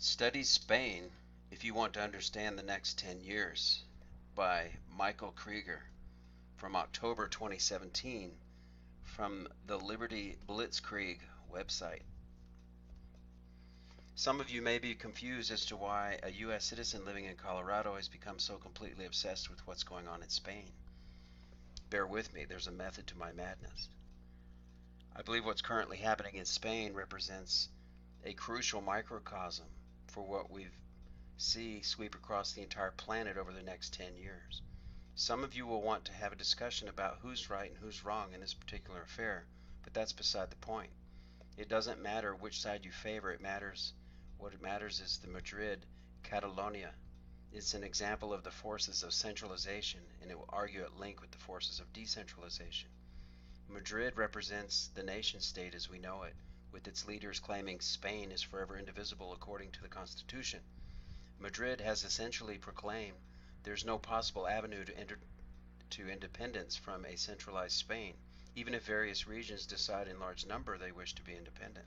Study Spain if you want to understand the next 10 years by Michael Krieger from October 2017 from the Liberty Blitzkrieg website. Some of you may be confused as to why a U.S. citizen living in Colorado has become so completely obsessed with what's going on in Spain. Bear with me, there's a method to my madness. I believe what's currently happening in Spain represents a crucial microcosm for what we see sweep across the entire planet over the next 10 years. Some of you will want to have a discussion about who's right and who's wrong in this particular affair, but that's beside the point. It doesn't matter which side you favor, what it matters is the Madrid Catalonia. It's an example of the forces of centralization, and it will argue at link with the forces of decentralization. Madrid represents the nation-state as we know it, with its leaders claiming Spain is forever indivisible according to the Constitution. Madrid has essentially proclaimed there's no possible avenue to independence from a centralized Spain, even if various regions decide in large number they wish to be independent.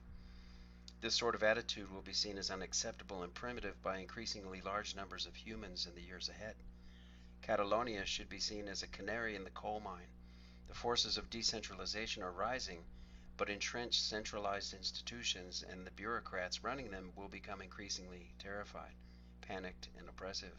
This sort of attitude will be seen as unacceptable and primitive by increasingly large numbers of humans in the years ahead. Catalonia should be seen as a canary in the coal mine. The forces of decentralization are rising, but entrenched centralized institutions and the bureaucrats running them will become increasingly terrified, panicked, and oppressive.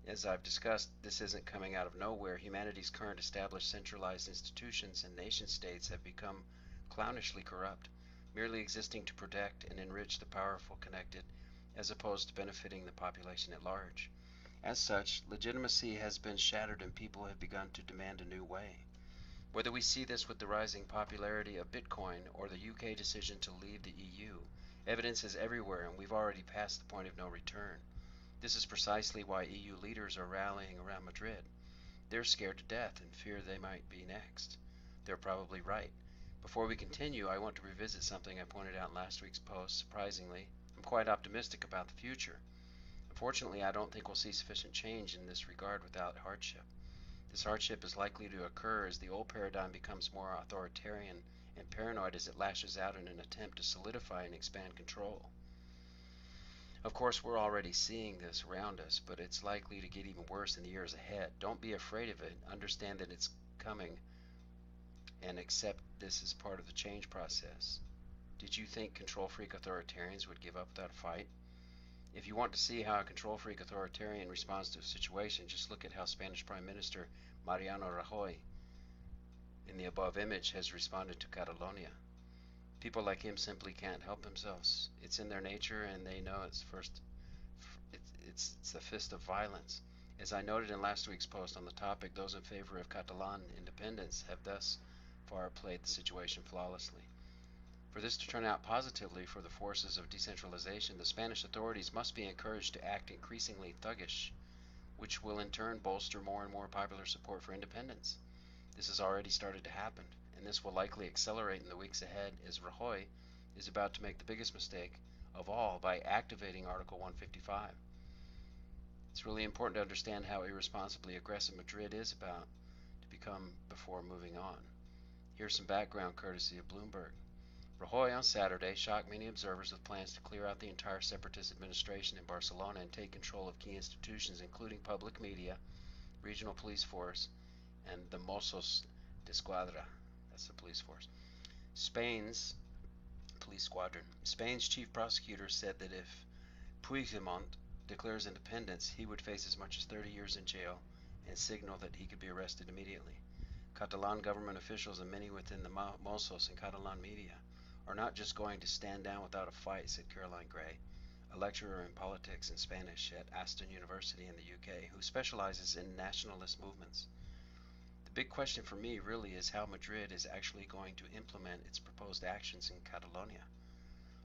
As I've discussed, this isn't coming out of nowhere. Humanity's current established centralized institutions and nation-states have become clownishly corrupt, merely existing to protect and enrich the powerful connected, as opposed to benefiting the population at large. As such, legitimacy has been shattered and people have begun to demand a new way. Whether we see this with the rising popularity of Bitcoin or the UK decision to leave the EU, evidence is everywhere and we've already passed the point of no return. This is precisely why EU leaders are rallying around Madrid. They're scared to death and fear they might be next. They're probably right. Before we continue, I want to revisit something I pointed out in last week's post. Surprisingly, I'm quite optimistic about the future. Unfortunately, I don't think we'll see sufficient change in this regard without hardship. This hardship is likely to occur as the old paradigm becomes more authoritarian and paranoid as it lashes out in an attempt to solidify and expand control. Of course, we're already seeing this around us, but it's likely to get even worse in the years ahead. Don't be afraid of it. Understand that it's coming and accept this as part of the change process. Did you think control freak authoritarians would give up without a fight? If you want to see how a control freak authoritarian responds to a situation, just look at how Spanish Prime Minister Mariano Rajoy in the above image has responded to Catalonia. People like him simply can't help themselves. It's in their nature and they know it's the fist of violence. As I noted in last week's post on the topic, those in favor of Catalan independence have thus far played the situation flawlessly. For this to turn out positively for the forces of decentralization, the Spanish authorities must be encouraged to act increasingly thuggish, which will in turn bolster more and more popular support for independence. This has already started to happen, and this will likely accelerate in the weeks ahead as Rajoy is about to make the biggest mistake of all by activating Article 155. It's really important to understand how irresponsibly aggressive Madrid is about to become before moving on. Here's some background courtesy of Bloomberg. Rajoy on Saturday shocked many observers with plans to clear out the entire separatist administration in Barcelona and take control of key institutions including public media, regional police force, and the Mossos d'Esquadra, that's the police force. Spain's police squadron. Spain's chief prosecutor said that if Puigdemont declares independence, he would face as much as 30 years in jail and signaled that he could be arrested immediately. Catalan government officials and many within the Mossos and Catalan media are not just going to stand down without a fight, said Caroline Gray, a lecturer in politics and Spanish at Aston University in the UK, who specializes in nationalist movements. The big question for me really is how Madrid is actually going to implement its proposed actions in Catalonia.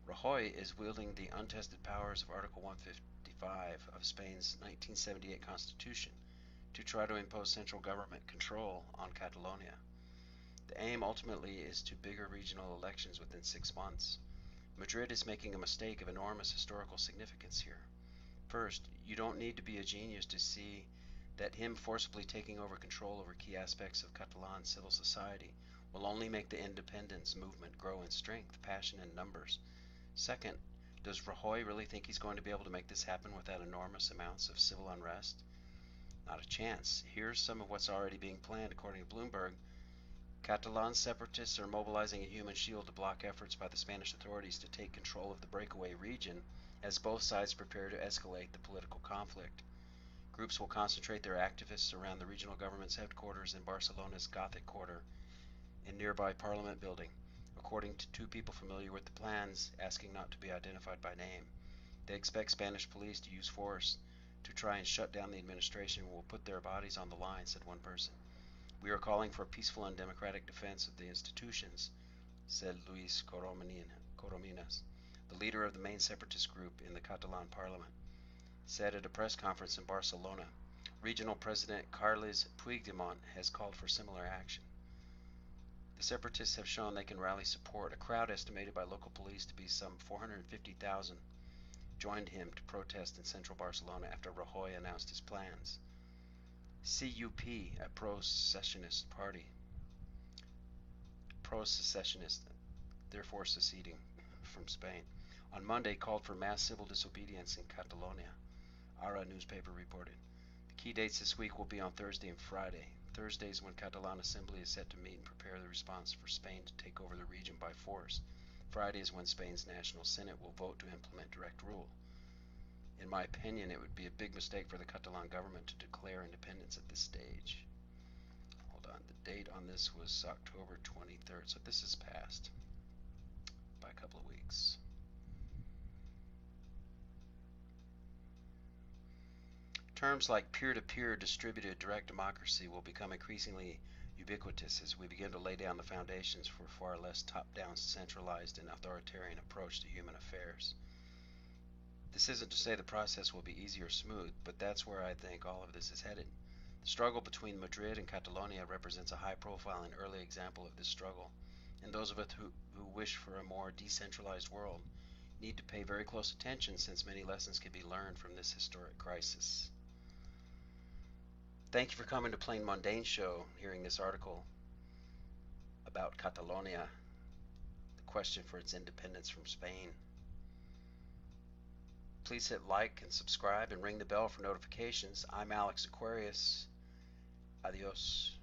Rajoy is wielding the untested powers of Article 155 of Spain's 1978 Constitution to try to impose central government control on Catalonia. The aim ultimately is to bigger regional elections within 6 months. Madrid is making a mistake of enormous historical significance here. First, you don't need to be a genius to see that him forcibly taking over control over key aspects of Catalan civil society will only make the independence movement grow in strength, passion, and numbers. Second, Does Rajoy really think he's going to be able to make this happen without enormous amounts of civil unrest? Not a chance. Here's some of what's already being planned, according to Bloomberg. Catalan separatists are mobilizing a human shield to block efforts by the Spanish authorities to take control of the breakaway region as both sides prepare to escalate the political conflict. Groups will concentrate their activists around the regional government's headquarters in Barcelona's Gothic Quarter in nearby Parliament building, according to two people familiar with the plans, asking not to be identified by name. They expect Spanish police to use force to try and shut down the administration and will put their bodies on the line, said one person. We are calling for a peaceful and democratic defense of the institutions, said Luis Corominas, the leader of the main separatist group in the Catalan parliament, said at a press conference in Barcelona. Regional President Carles Puigdemont has called for similar action. The separatists have shown they can rally support. A crowd estimated by local police to be some 450,000 joined him to protest in central Barcelona after Rajoy announced his plans. CUP, a pro-secessionist party, therefore seceding from Spain, on Monday called for mass civil disobedience in Catalonia, Ara newspaper reported. The key dates this week will be on Thursday and Friday. Thursday is when Catalan Assembly is set to meet and prepare the response for Spain to take over the region by force. Friday is when Spain's National Senate will vote to implement direct rule. In my opinion, it would be a big mistake for the Catalan government to declare independence at this stage. Hold on, the date on this was October 23rd, so this is passed by a couple of weeks. Terms like peer-to-peer distributed direct democracy will become increasingly ubiquitous as we begin to lay down the foundations for a far less top-down, centralized, and authoritarian approach to human affairs. This isn't to say the process will be easy or smooth, but that's where I think all of this is headed. The struggle between Madrid and Catalonia represents a high-profile and early example of this struggle, and those of us who wish for a more decentralized world need to pay very close attention since many lessons can be learned from this historic crisis. Thank you for coming to Plain Mundane Show, hearing this article about Catalonia, the question for its independence from Spain. Please hit like and subscribe and ring the bell for notifications. I'm Alex Aquarius. Adios.